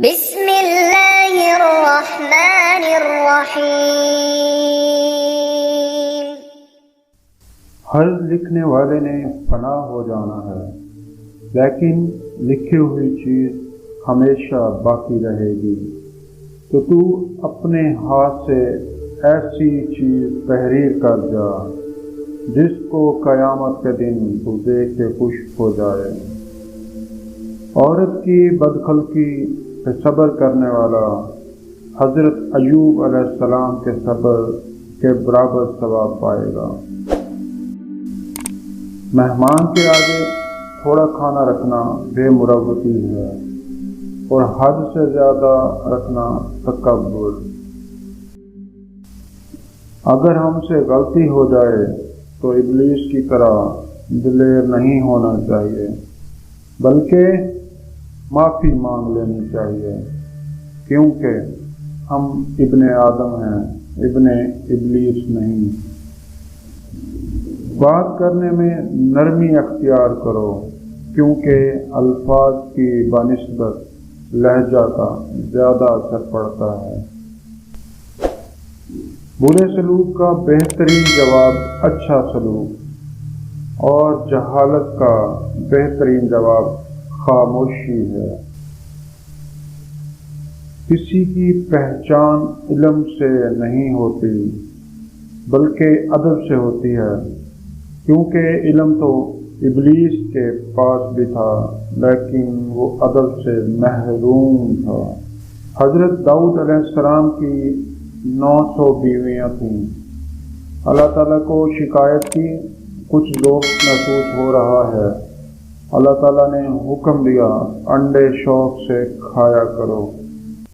بسم اللہ الرحمن الرحیم۔ ہر لکھنے والے نے فنا ہو جانا ہے، لیکن لکھی ہوئی چیز ہمیشہ باقی رہے گی۔ تو اپنے ہاتھ سے ایسی چیز تحریر کر جا جس کو قیامت کے دن تو دیکھ کے خوش ہو جائے۔ عورت کی بدخلقی پہ صبر کرنے والا حضرت ایوب علیہ السلام کے صبر کے برابر ثواب پائے گا۔ مہمان کے آگے تھوڑا کھانا رکھنا بے مروتی ہے، اور حد سے زیادہ رکھنا تکبر۔ اگر ہم سے غلطی ہو جائے تو ابلیس کی طرح دلیر نہیں ہونا چاہیے، بلکہ معافی مانگ لینی چاہیے، کیونکہ ہم ابن آدم ہیں، ابن ابلیس نہیں۔ بات کرنے میں نرمی اختیار کرو، کیونکہ الفاظ کی بنسبت لہجہ کا زیادہ اثر پڑتا ہے۔ برے سلوک کا بہترین جواب اچھا سلوک، اور جہالت کا بہترین جواب خاموشی ہے۔ کسی کی پہچان علم سے نہیں ہوتی بلکہ ادب سے ہوتی ہے، کیونکہ علم تو ابلیس کے پاس بھی تھا، لیکن وہ ادب سے محروم تھا۔ حضرت داؤد علیہ السلام کی 900 بیویاں تھیں۔ اللہ تعالیٰ کو شکایت کی، کچھ ذوق محسوس ہو رہا ہے۔ اللہ تعالیٰ نے حکم دیا، انڈے شوق سے کھایا کرو۔